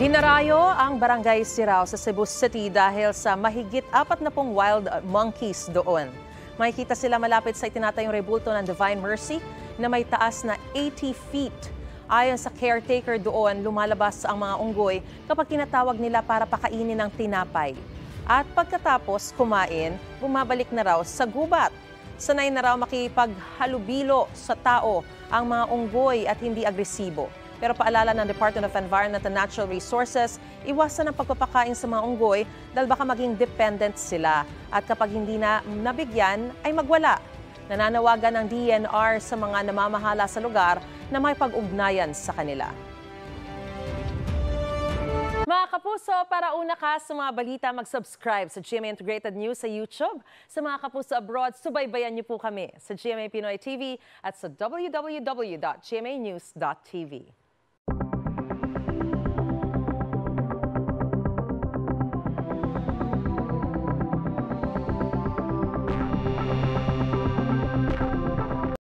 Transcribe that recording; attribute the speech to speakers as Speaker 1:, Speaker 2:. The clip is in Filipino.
Speaker 1: Dinarayo ang Barangay Sirao sa Cebu City dahil sa mahigit 40 wild monkeys doon. Makikita sila malapit sa itinatayong rebulto ng Divine Mercy na may taas na 80 feet. Ayon sa caretaker doon, lumalabas ang mga unggoy kapag tinatawag nila para pakainin ng tinapay. At pagkatapos kumain, bumabalik na raw sa gubat. Sanay na raw makipaghalubilo sa tao ang mga unggoy at hindi agresibo. Pero paalala ng Department of Environment and Natural Resources, iwasan ang pagpapakain sa mga unggoy dahil baka maging dependent sila. At kapag hindi na nabigyan, ay magwala. Nananawagan ng DENR sa mga namamahala sa lugar na may pag-ugnayan sa kanila. Mga kapuso, para una ka sa mga balita, mag-subscribe sa GMA Integrated News sa YouTube. Sa mga kapuso abroad, subaybayan niyo po kami sa GMA Pinoy TV at sa www.gmanews.tv.